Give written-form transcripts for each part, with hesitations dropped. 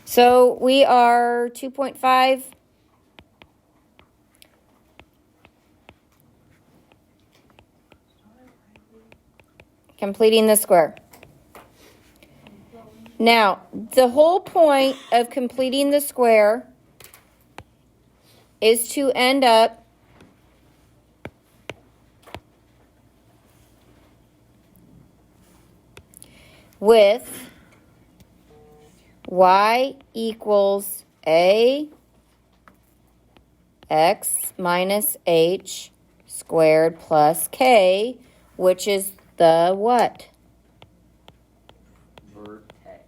So we are 2.5. Completing the square. Now, the whole point of completing the square is to end up with y equals a x minus h squared plus k, which is the what? Vertex.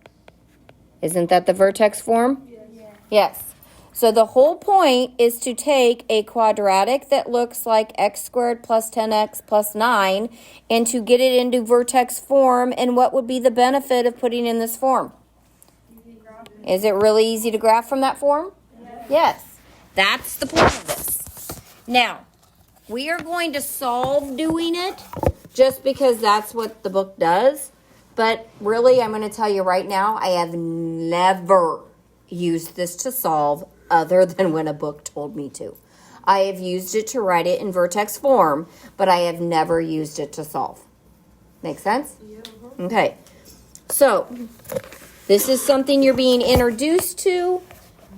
Isn't that the vertex form? Yes. Yes. So the whole point is to take a quadratic that looks like x squared plus 10x plus 9 and to get it into vertex form. And what would be the benefit of putting in this form? Is it really easy to graph from that form? Yes. That's the point of this. Now, we are going to solve doing it just because that's what the book does. But really, I'm going to tell you right now, I have never used this to solve other than when a book told me to. I have used it to write it in vertex form, but I have never used it to solve. Make sense? Yeah. Okay. So, this is something you're being introduced to.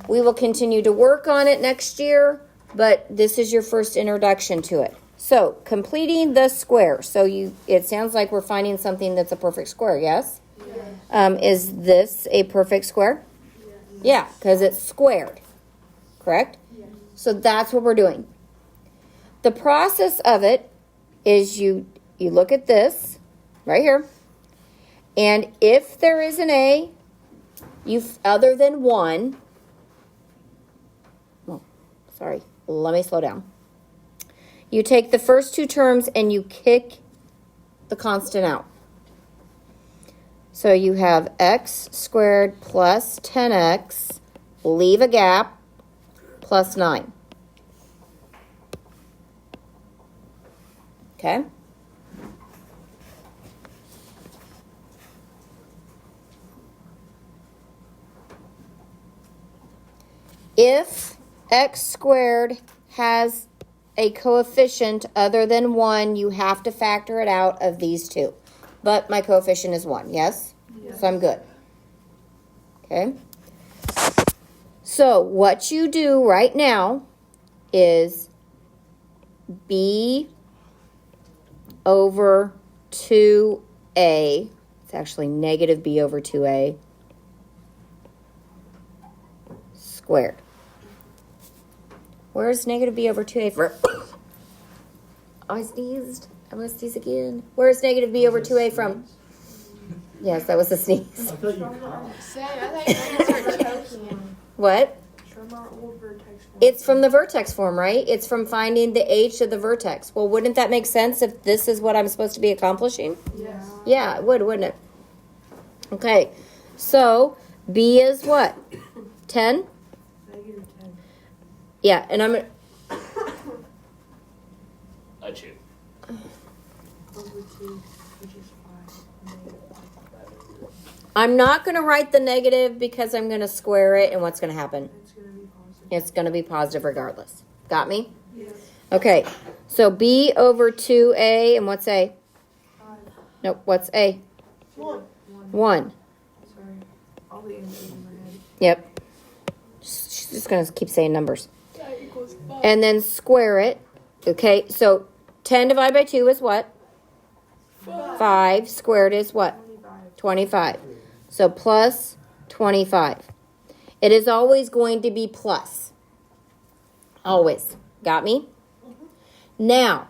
We will continue to work on it next year, but this is your first introduction to it. So, completing the square. So, it sounds like we're finding something that's a perfect square, yes? Yes. Is this a perfect square? Yes. Yeah, because it's squared. Correct? Yes. So that's what we're doing. The process of it is you look at this right here, and if there is an a, other than 1, oh, sorry, let me slow down. You take the first two terms and you kick the constant out. So you have x squared plus 10x, leave a gap, plus 9. Okay? If x squared has a coefficient other than 1, you have to factor it out of these two. But my coefficient is 1, yes? Yes. So I'm good. Okay? So what you do right now is b over 2a. It's actually negative b over 2a squared. Where's negative b over 2a for? I sneezed. I'm going to sneeze again. Where's negative b over 2a from? Yes, that was a sneeze. I thought you coughed. Say, I think I'm going to start choking. What? From our old vertex form. It's from the vertex form, right? It's from finding the h of the vertex. Well, wouldn't that make sense if this is what I'm supposed to be accomplishing? Yes. Yeah, it would, wouldn't it? Okay, so b is what? 10? Negative 10. Yeah, and I'm going to... Achoo. Over 2, which is 5. Negative 5. I'm not going to write the negative because I'm going to square it, and what's going to happen? It's going to be positive. It's going to be positive regardless. Got me? Yes. Okay, so b over 2a, and what's a? 5. Nope, what's a? 1. 1. Sorry. All the answers in my head. Yep. She's just going to keep saying numbers. That equals 5. And then square it. Okay, so 10 divided by 2 is what? 5 squared is what? 25. 25. So plus 25. It is always going to be plus. Always. Got me? Now,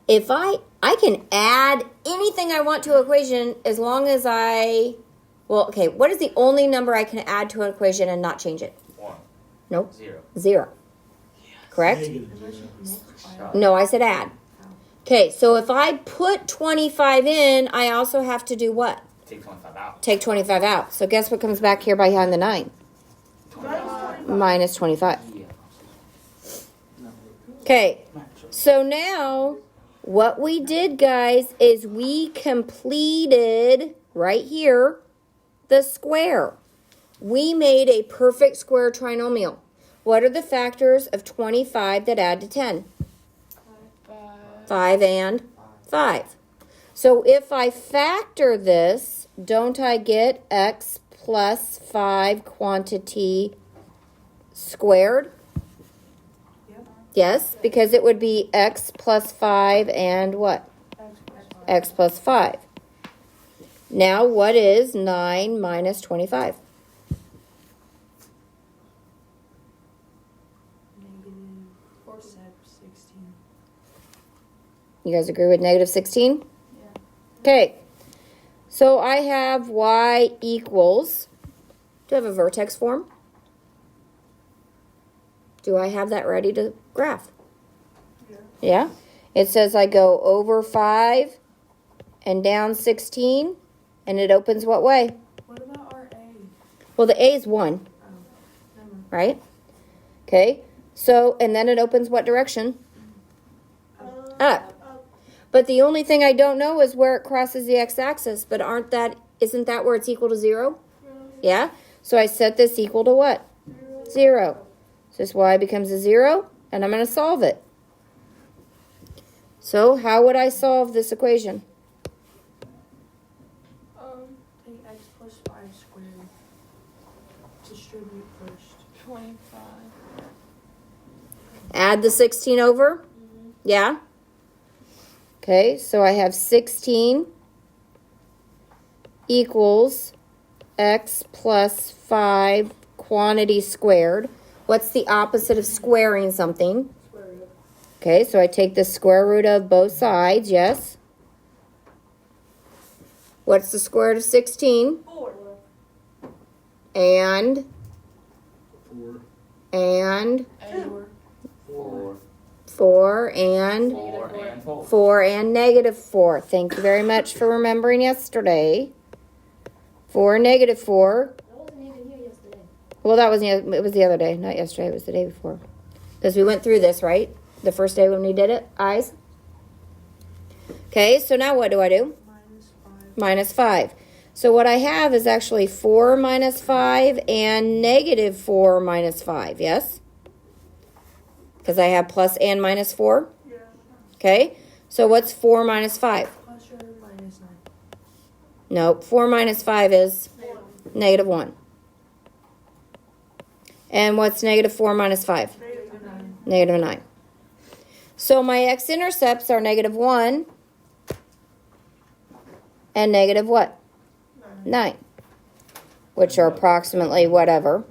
if I can add anything I want to an equation as long as well, okay, what is the only number I can add to an equation and not change it? 1. Nope. 0. 0. Correct? Negative Unless you zero. multiply it. No, I said add. Okay, so if I put 25 in, I also have to do what? Take 25 out. Take 25 out. So guess what comes back here behind the 9? 25. Minus 25. Yeah. Okay, so now what we did, guys, is we completed right here the square. we made a perfect square trinomial. What are the factors of 25 that add to 10? 5 and 5. So if I factor this, don't I get x plus 5 quantity squared? Yep. Yes, because it would be x plus 5 and what? X plus 5. Now, what is 9 minus 25? -16. You guys agree with negative 16? Yeah. Okay. So I have y equals, do I have a vertex form? Do I have that ready to graph? Yeah. Yeah? It says I go over 5 and down 16, and it opens what way? What about our A? Well, the A is 1, Oh, never mind. right? Okay. So, and then it opens what direction? Up. But the only thing I don't know is where it crosses the x-axis, but isn't that where it's equal to 0? Yeah? So I set this equal to what? 0. So this y becomes a 0, and I'm going to solve it. So how would I solve this equation? Take x plus 5 squared. Distribute first. 25. Add the 16 over? Yeah? Okay, so I have 16 equals x plus 5 quantity squared. What's the opposite of squaring something? Square root. Okay, so I take the square root of both sides, yes? What's the square root of 16? 4. And, 4. and, 4. 4. 4, and 4 and 4. 4 and negative 4. Thank you very much for remembering yesterday. 4 and negative 4. I wasn't even here yesterday. Well, it was the other day, not yesterday, it was the day before. Because we went through this, right? The first day when we did it, eyes. Okay, so now what do I do? -5. Minus 5. So what I have is actually 4 minus 5 and negative 4 minus 5, yes? Because I have plus and minus 4. Yeah. Okay, so what's 4 minus 5? Plus or minus 9. Nope, 4 minus 5 is negative 1. And what's negative 4 minus 5? Negative 9. Negative 9. So my x-intercepts are negative 1 and negative what? 9. Which are approximately whatever.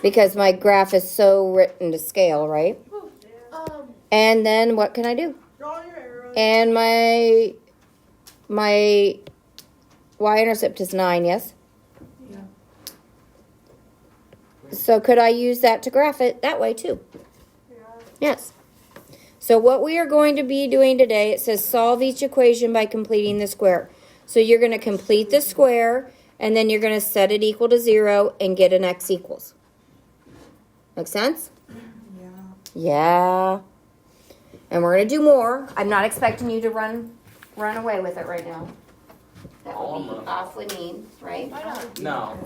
Because my graph is so written to scale, right? And then what can I do? Draw your arrow. And my y-intercept is 9, yes? Yeah. So could I use that to graph it that way too? Yeah. Yes. So what we are going to be doing today, it says solve each equation by completing the square. So you're going to complete the square, and then you're going to set it equal to 0 and get an x equals. Make sense? Yeah. Yeah. And we're going to do more. I'm not expecting you to run away with it right now. That would be awfully mean, right? No.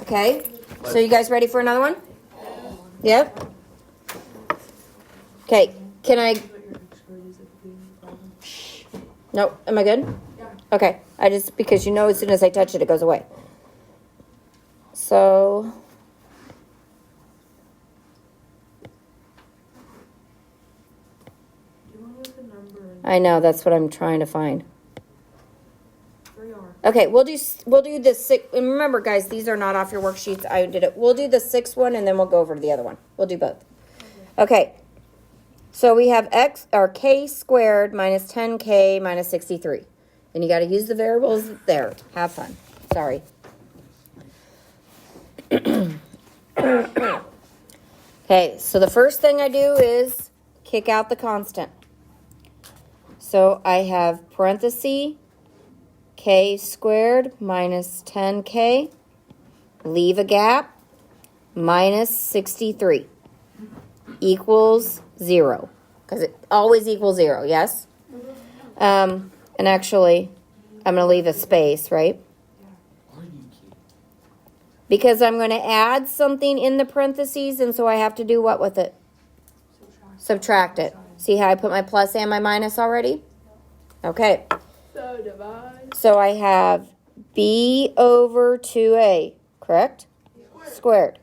Okay. So you guys ready for another one? Yep. Okay. Can I... What your x squared is at the beginning of the problem. Nope. Am I good? Yeah. Okay. Because you know as soon as I touch it, it goes away. So... Do one with the number and I know, that's what I'm trying to find. 3R. Okay, we'll do the 6, and remember guys, these are not off your worksheets. I did it. We'll do the 6th one and then we'll go over to the other one. We'll do both. Okay. So we have k squared minus 10k minus 63. And you got to use the variables there. Have fun. Sorry. Okay, so the first thing I do is kick out the constant. So I have parenthesis k squared minus 10k, leave a gap, minus 63 equals 0. Because it always equals 0, yes? And actually, I'm going to leave a space, right? Because I'm going to add something in the parentheses, and so I have to do what with it? Subtract it. See how I put my plus and my minus already? Okay. So divide. So I have b over 2a, correct? Squared.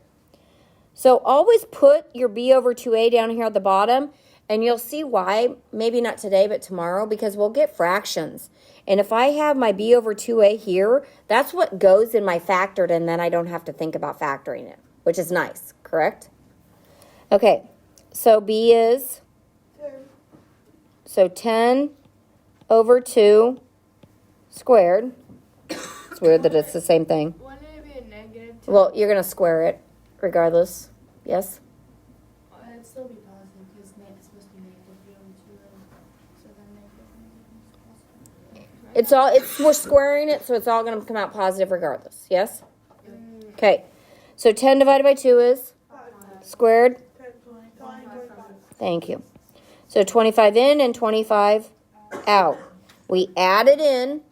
So always put your b over 2a down here at the bottom, and you'll see why, maybe not today, but tomorrow, because we'll get fractions. And if I have my b over 2a here, that's what goes in my factored, and then I don't have to think about factoring it, which is nice, correct? Okay, so b is, so 10 over 2 squared. It's weird that it's the same thing. Wouldn't it be a negative? Well, you're going to square it regardless. Yes? It'd still be positive because it's supposed to be negative. You only two so then We're squaring it, so it's all going to come out positive regardless. Yes? Okay. So 10 divided by 2 is squared. Thank you. So 25 in and 25 out. We add it in.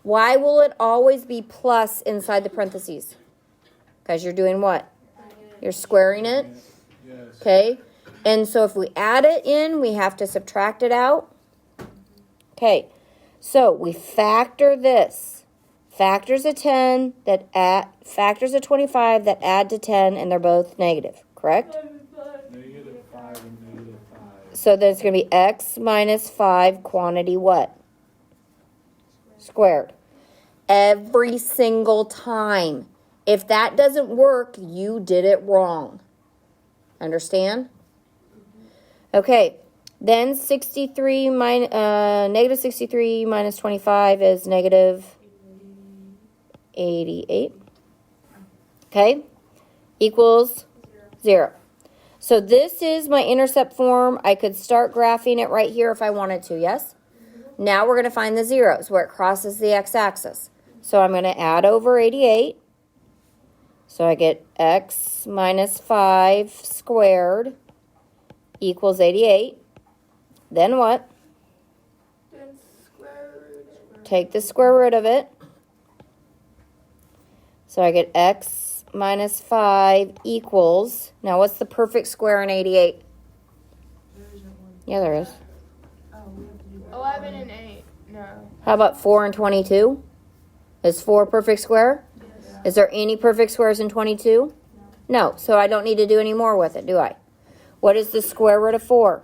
Why will it always be plus inside the parentheses? Because you're doing what? You're squaring it. Yes. Okay. And so if we add it in, we have to subtract it out. Okay. So we factor this. Factors of 10 that add, factors of 25 that add to 10, and they're both negative, correct? Negative 5 and negative 5. So then it's going to be x minus 5 quantity what? Squared. Every single time. If that doesn't work, you did it wrong. Understand? Okay. Then negative 63 minus 25 is negative 88. Okay? Equals 0. So this is my intercept form. I could start graphing it right here if I wanted to, yes? Now we're going to find the zeros where it crosses the x-axis. So I'm going to add over 88. So I get x minus 5 squared equals 88. Then what? Then square root. Take the square root of it. So I get x minus 5 equals, now what's the perfect square in 88? Yeah, there is. 11 and 8. No. How about 4 and 22? Is 4 a perfect square? Is there any perfect squares in 22? No, so I don't need to do any more with it, do I? What is the square root of 4?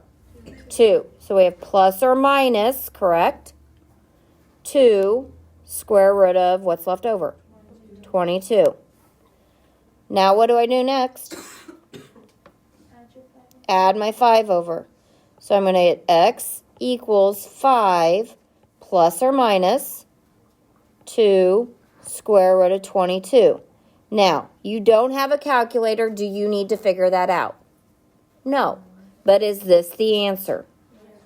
2. So we have plus or minus, correct? 2 square root of what's left over? 22. Now what do I do next? Add my 5 over. So I'm going to get x equals 5 plus or minus 2 square root of 22. Now, you don't have a calculator. Do you need to figure that out? No. But is this the answer?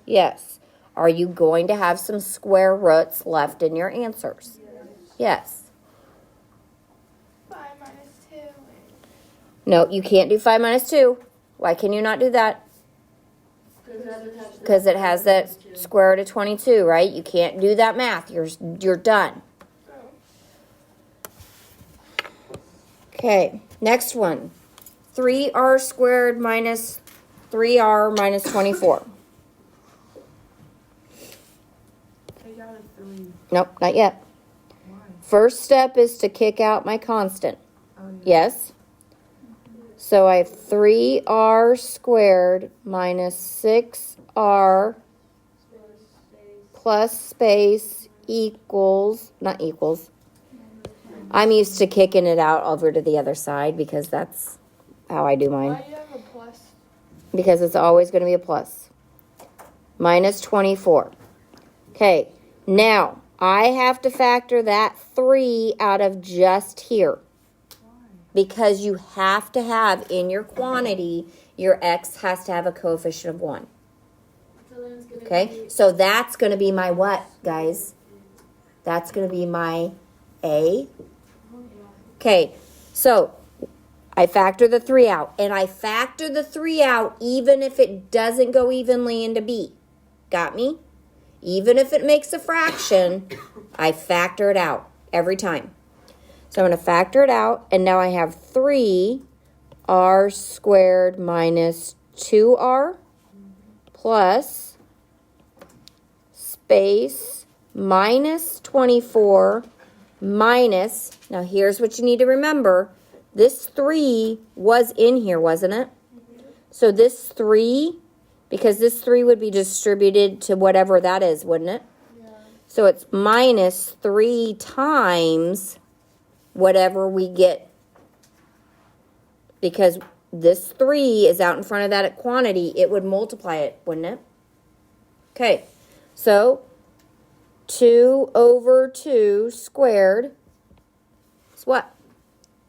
Yes. Are you going to have some square roots left in your answers? Yes. 5 minus 2. No, you can't do 5 minus 2. Why can you not do that? Because it has that square root of 22, right? You can't do that math. You're done. Okay, next one. 3r squared minus 3r minus 24. Take out a 3. Nope, not yet. Why? First step is to kick out my constant. Oh, yeah. Yes? So I have 3r squared minus 6r plus space equals, not equals. I'm used to kicking it out over to the other side because that's how I do mine. Why do you have a plus? Because it's always going to be a plus. Minus 24. Okay, now I have to factor that 3 out of just here. Because you have to have in your quantity, your x has to have a coefficient of 1. Okay, so that's going to be my what, guys? That's going to be my a. Okay, so I factor the 3 out. And I factor the 3 out even if it doesn't go evenly into b. Got me? Even if it makes a fraction, I factor it out every time. So I'm going to factor it out, and now I have 3r squared minus 2r plus space minus 24 minus, now here's what you need to remember. This 3 was in here, wasn't it? So this 3, because this 3 would be distributed to whatever that is, wouldn't it? Yeah. So it's minus 3 times whatever we get. Because this 3 is out in front of that quantity, it would multiply it, wouldn't it? Okay, so 2 over 2 squared is what?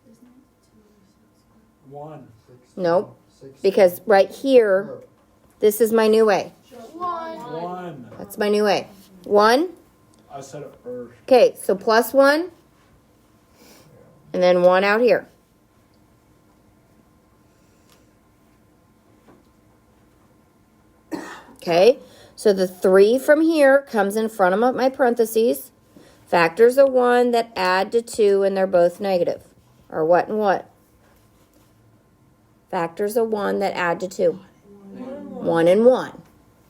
Isn't it 1. Nope, because right here, this is my new a. 1. That's my new a. 1. I said it first. Okay, so plus 1. And then 1 out here. Okay, so the 3 from here comes in front of my parentheses. Factors of 1 that add to 2, and they're both negative. Or what and what? Factors of 1 that add to 2. 1 and 1.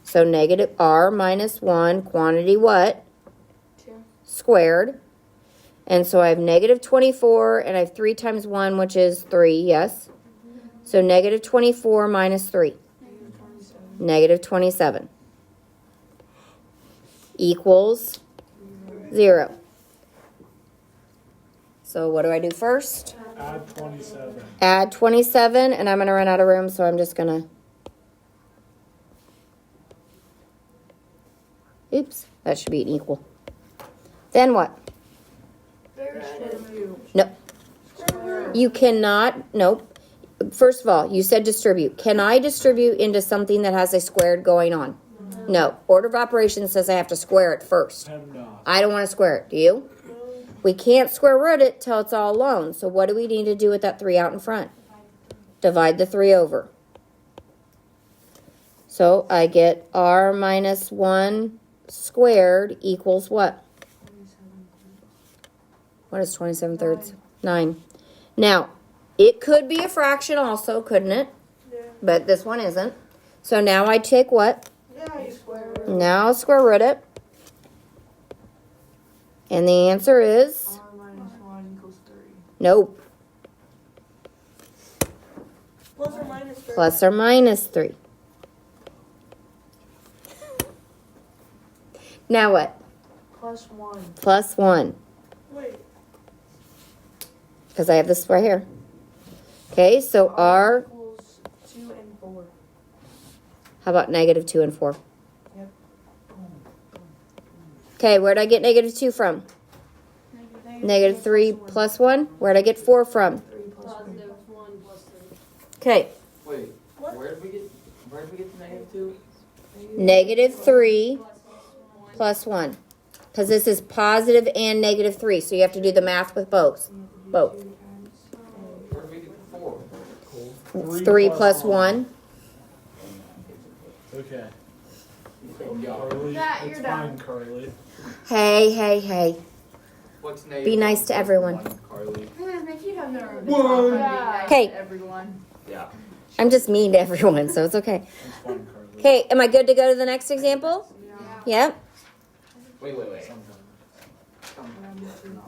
So negative r minus 1, quantity what? 2. Squared. And so I have negative 24, and I have 3 times 1, which is 3, yes? So negative 24 minus 3. Negative 27. Equals 0. So what do I do first? Add 27. Add 27, and I'm going to run out of room, so I'm just going to... Oops, that should be an equal. Then what? No. You cannot, nope. First of all, you said distribute. Can I distribute into something that has a squared going on? No. Order of operations says I have to square it first. Not. I don't want to square it. Do you? We can't square root it till it's all alone. So what do we need to do with that 3 out in front? Divide the 3 over. So I get r minus 1 squared equals what? What is 27 thirds? 9. Now, it could be a fraction also, couldn't it? Yeah. But this one isn't. So now I take what? Yeah, you square it. Now I'll square root it. And the answer is R minus 1 equals 3. nope. Plus or minus 3. Plus or minus 3. Now what? Plus 1. Plus 1. Wait. Because I have this right here. Okay, so r, equals 2 and 4. how about negative 2 and 4? Yep. Okay, where'd I get negative 2 from? Negative 3 plus 1. Where'd I get 4 from? 3 plus 1. Positive 1 plus 3. Okay, Wait, where did we get to negative 2? negative 3 Plus 1. plus 1. Because this is positive and negative 3, so you have to do the math with both. Both. Where did we get 4? 3 plus 1. Okay. Yeah. Carly, Matt, it's you're fine, done. Carly. Hey. What's negative? Be nice to everyone. 1, Carly. If you have no room to One. talk, I'm being Yeah. nice Okay. to everyone. Yeah. I'm just mean to everyone, so it's okay. It's fine, Carly. Okay, am I good to go to the next example? Yep. Wait. Sometimes.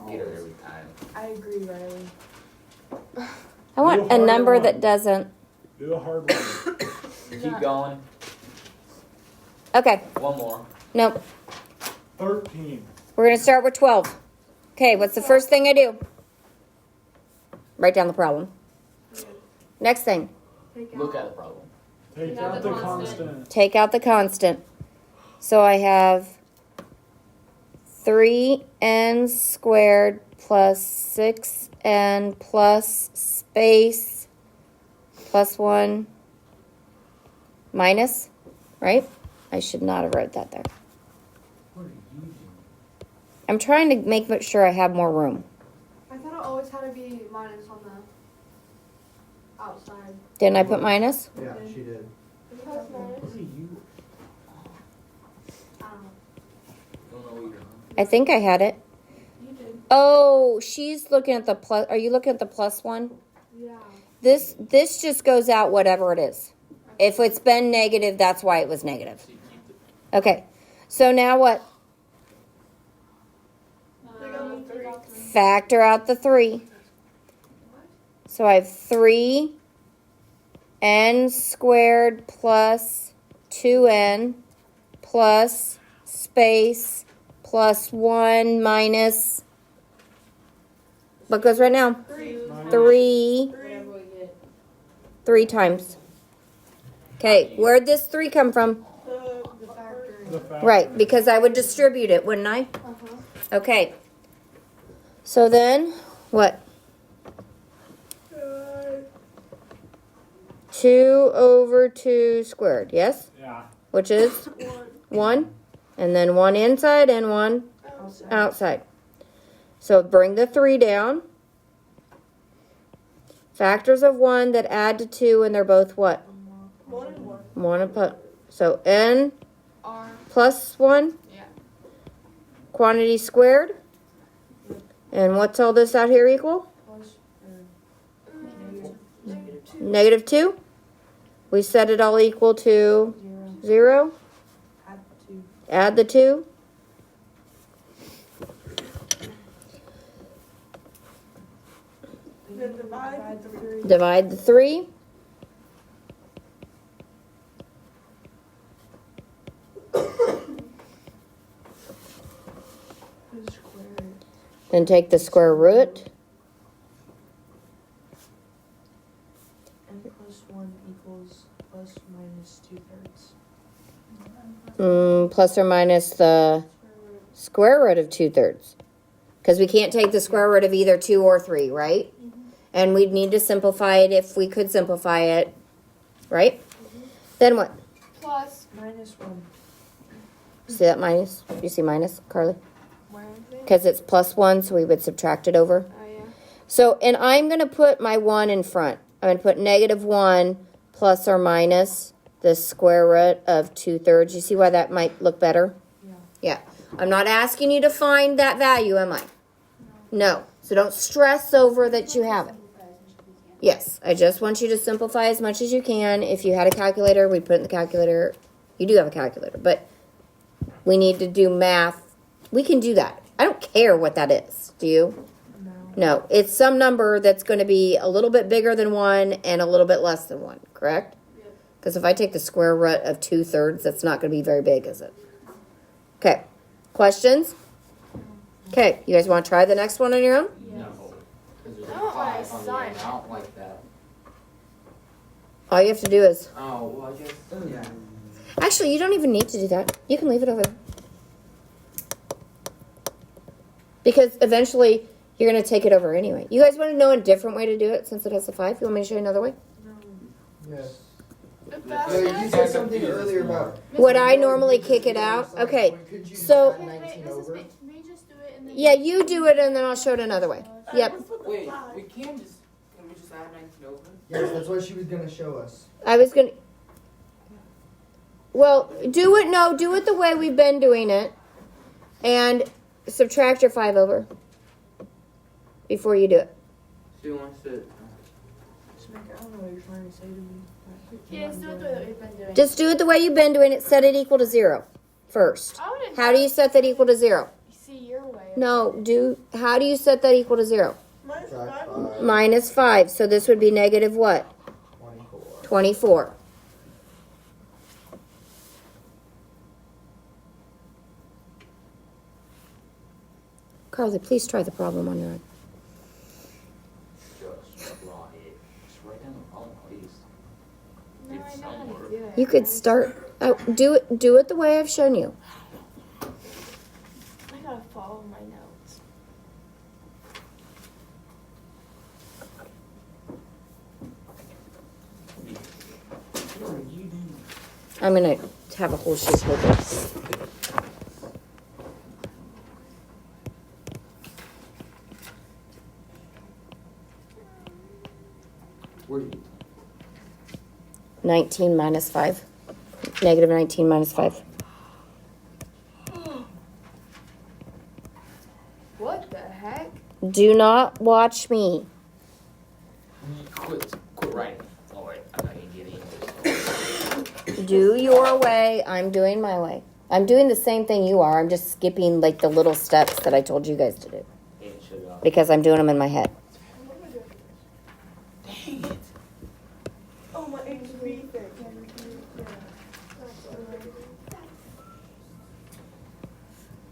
Get her every time. I agree, Riley. I want a number that doesn't. Do a hard one. Keep going. Okay, One more. nope. 13. We're going to start with 12. Okay, what's the first thing I do? Write down the problem. Next thing, Look at the problem. Take out the constant. take out the constant. So I have 3n squared plus 6n plus space plus 1 minus, right? I should not have wrote that there. What are you doing? I'm trying to make sure I have more room. I thought it always had to be minus on the outside. Didn't I put minus? Yeah, she did. Plus minus. What are you? I don't know. Don't know what you're on. I think I had it. You did. Oh, she's looking at the plus. Are you looking at the plus one? Yeah. This just goes out whatever it is. If it's been negative, that's why it was negative. So you keep the, Okay. So now what? Take out the three. Factor out the 3. So I have 3n squared plus 2n plus space plus 1 minus, what goes right now? 3. whatever we get. 3 times. Okay, where'd this 3 come from? The factor. The factor. Right, because I would distribute it, wouldn't I? Okay. So then, what? 2 over 2 squared, yes? Yeah. Which is 1. And then 1 inside and 1 outside. So bring the 3 down. Factors of 1 that add to 2, and they're both what? 1 and 1. 1 and so n R. plus 1. Yeah. Quantity squared. And what's all this out here equal? Negative 2. We set it all equal to 0. Add the 2. Divide the 3. Then take the square root. N plus 1 equals plus minus 2/3. Plus or minus the square root of 2/3. Because we can't take the square root of either 2 or 3, right? And we'd need to simplify it if we could simplify it, right? Then what? Plus. Minus 1. See that minus? You see minus, Carly? Where is it? Because it's plus 1, so we would subtract it over. Oh, yeah. So, and I'm going to put my 1 in front. I'm going to put negative 1 plus or minus the square root of 2/3. You see why that might look better? Yeah. I'm not asking you to find that value, am I? No. So don't stress over that you have it. Yes. I just want you to simplify as much as you can. If you had a calculator, we'd put it in the calculator. You do have a calculator, but we need to do math. We can do that. I don't care what that is. Do you? No. It's some number that's going to be a little bit bigger than 1 and a little bit less than 1, correct? Because if I take the square root of 2/3, that's not going to be very big, is it? Okay. Questions? Okay. You guys want to try the next one on your own? No. Because there's I a don't like 5 on the sign. end. I don't like that. All you have to do is... Oh, well, I guess. Yeah. Actually, you don't even need to do that. You can leave it over there. Because eventually, you're going to take it over anyway. You guys want to know a different way to do it since it has a 5? You want me to show you another way? Yes. If Yeah, that's you said something earlier about. Would I normally kick it out? Okay. Could you So- add 19 over? Can we just do it and then? Yeah, you do it and then I'll show it another way. Yep. Wait, we can we just add 19 over? Yes, that's what she was gonna show us. I was going to... Well, do it the way we've been doing it. And subtract your 5 over. Before you do it. She wants to. Smacker, I don't know what you're trying to say to me. Yeah, let's do it the way we've been doing. Just do it the way you've been doing it. Set it equal to 0 first. I wouldn't. How do you set that equal to 0? see your way? No, how do you set that equal to 0? Subtract 5. Minus 5. So this would be negative what? 24. 24. Carly, please try the problem on your own. Just apply it. Just write down the problem, please. No, I know how to do it. You could start. Oh, do it the way I've shown you. I gotta follow my notes. What are you doing? I'm gonna have a whole sheet with this. Where are you? 19 minus 5. Negative 19 minus 5. What the heck? Do not watch me. Quit writing. Oh wait, I'm not gonna get English. Do your way. I'm doing my way. I'm doing the same thing you are. I'm just skipping like the little steps that I told you guys to do Ain't shut up. because I'm doing them in my head. Dang it. Oh, my HB thing.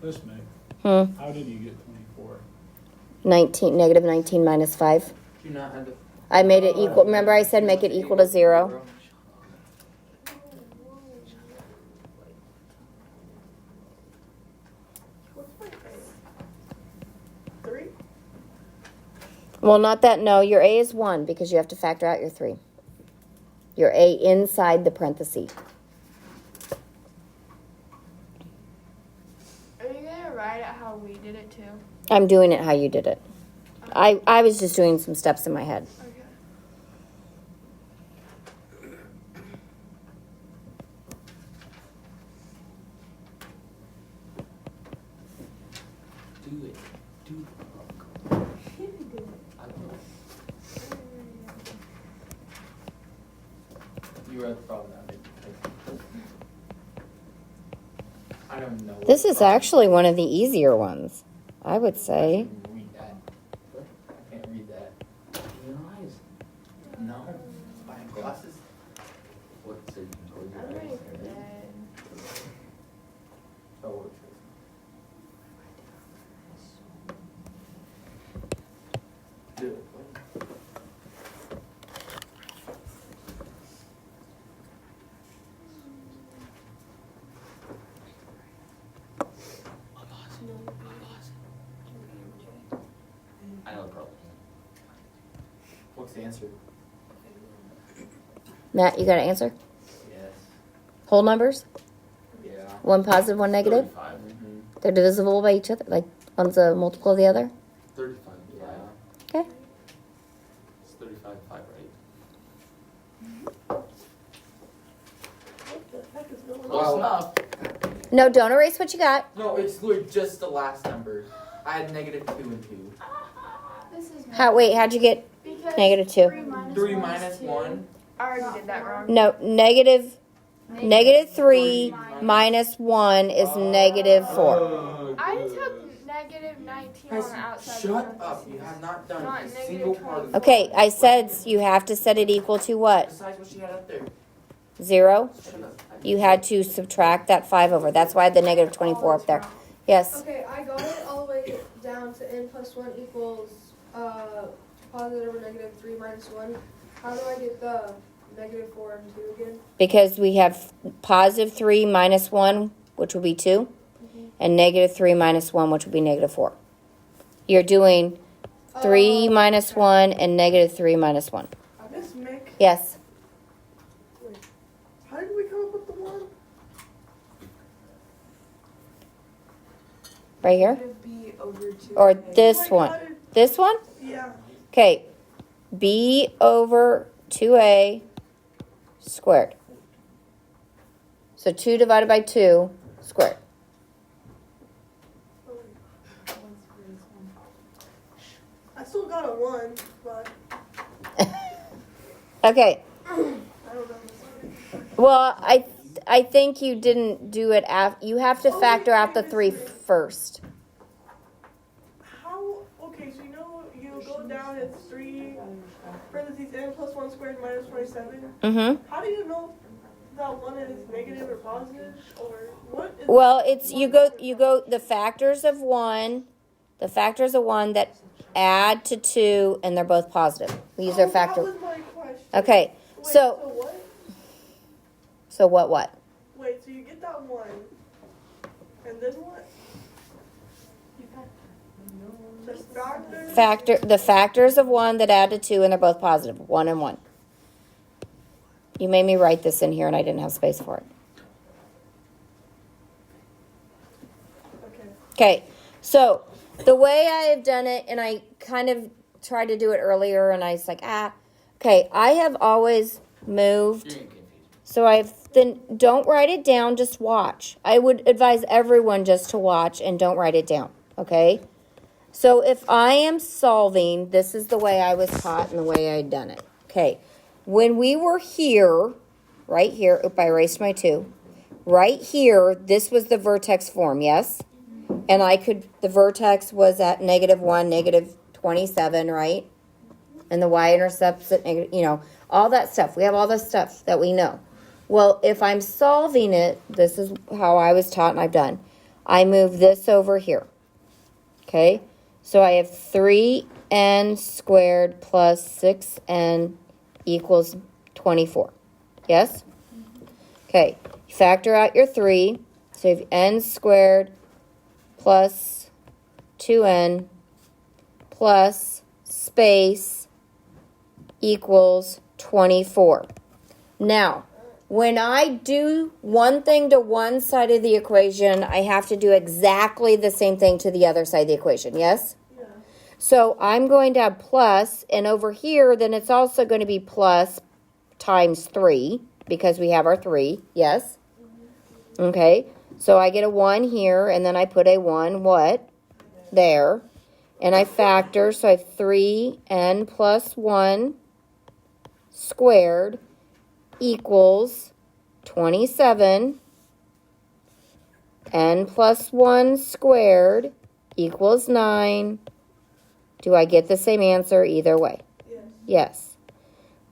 This Meg, Hmm. how did you get 24? 19, negative 19 minus 5. Do not have to. I made it equal. Remember I said make it equal to 0? What's my A? 3? Well, not that. No, your A is 1 because you have to factor out your 3. Your A inside the parenthesis. Are you gonna write it how we did it too? I'm doing it how you did it. I was just doing some steps in my head. Okay. Do it. Do it. I don't know. You were at the problem now. I don't know. what This the is problem- actually one of the easier ones, I would say. I can't read that. I can't read that. Your eyes. No. Buying glasses. What's it? I'm ready for bed. Oh, what's it? Do it. I know the problem. What's the answer? Matt, you got an answer? Yes. Whole numbers? Yeah. One positive, one negative? 35. Mm-hmm. They're divisible by each other? Like one's a multiple of the other? 35. Yeah. Okay. It's 35 5, right? What the heck is going on? Close enough. No, don't erase what you got. No, exclude just the last number. I had negative 2 and 2. This is How'd you get because negative 2? 3 minus 1. I already did that wrong. No, negative 3 minus 1 is negative 4. I took negative 19 on Guys, the outside. shut up. You have not done Not a negative single part of 24. Okay, I said you have to set it equal to what? Besides what she had up there. 0? Shut up. You had to subtract that 5 over. That's why I had the negative 24 up there. Yes. Okay, I got it all the way down to n plus 1 equals positive or negative 3 minus 1. How do I get the negative 4 and 2 again? Because we have positive 3 minus 1, which would be 2, and negative 3 minus 1, which would be negative 4. You're doing 3 minus 1 and negative 3 minus 1. Miss Mick, Yes. how did we come up with the 1? Right here? Negative B over 2. Or this Like, one? how did- This one? Yeah. Okay. B over 2a squared. So 2 divided by 2 squared. I still got a 1, but Okay. I don't know. Well, I think you didn't do it you have to factor out the 3 first. How? Okay, so you go down, it's 3 parentheses n plus 1 squared minus 27. Mhm. How do you know that 1 is negative or positive? Or what is Well, it's you go the factors of 1 that add to 2 and they're both positive. We use their factor. That was my question. Okay. Wait, So what? so what? Wait, so you get that 1. And then what? The The factors of 1 that add to 2 and they're both positive. 1 and 1. You made me write this in here and I didn't have space for it. Okay. Okay, so the way I have done it, and I kind of tried to do it earlier, and I was like, okay, I have always You're moved. getting confused. So then don't write it down, just watch. I would advise everyone just to watch and don't write it down, okay? So if I am solving, this is the way I was taught and the way I'd done it. Okay, when we were here, right here, oop, I erased my 2. Right here, this was the vertex form, yes? And the vertex was at -1, -27, right? And the y-intercept's at negative, all that stuff. We have all this stuff that we know. Well, if I'm solving it, this is how I was taught and I've done. I move this over here. Okay? So I have 3n squared plus 6n equals 24. Yes? Okay. Factor out your 3. So you have n squared plus 2n plus space equals 24. Now, when I do one thing to one side of the equation, I have to do exactly the same thing to the other side of the equation, yes? Yeah. So I'm going to have plus, and over here, then it's also going to be plus times 3, because we have our 3, yes? Okay, so I get a 1 here, and then I put a 1, what? There. And I factor, so I have 3n plus 1 squared equals 27. N plus 1 squared equals 9. Do I get the same answer either way? Yes. Yes.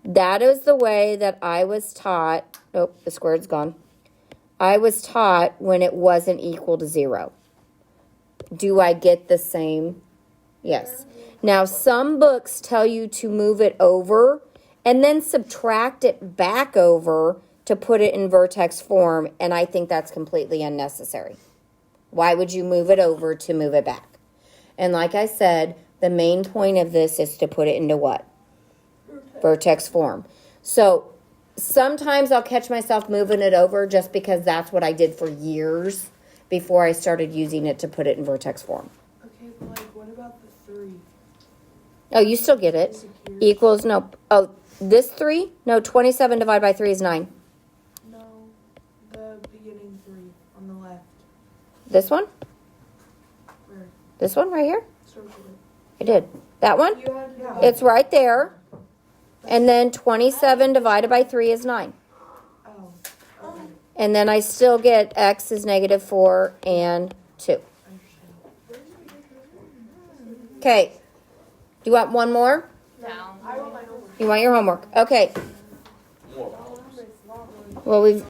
That is the way that I was taught. Oh, the squared's gone. I was taught when it wasn't equal to 0. Do I get the same? Yes. Now, some books tell you to move it over and then subtract it back over to put it in vertex form, and I think that's completely unnecessary. Why would you move it over to move it back? And like I said, the main point of this is to put it into what? Vertex form. So sometimes I'll catch myself moving it over just because that's what I did for years before I started using it to put it in vertex form. Okay, but like, what about the 3? Oh, you still get it. Disappears. Equals, no. Oh, this 3? No, 27 divided by 3 is 9. No, the beginning 3 on the left. This one? Where? This one right here? Circle I did. That one? You had to Yeah. It's right there. And then 27 divided by 3 is 9. Oh, okay. And then I still get x is -4 and 2. Understand. Okay. Do you want one more? No. I want my homework. You want your homework? Okay. Well, we've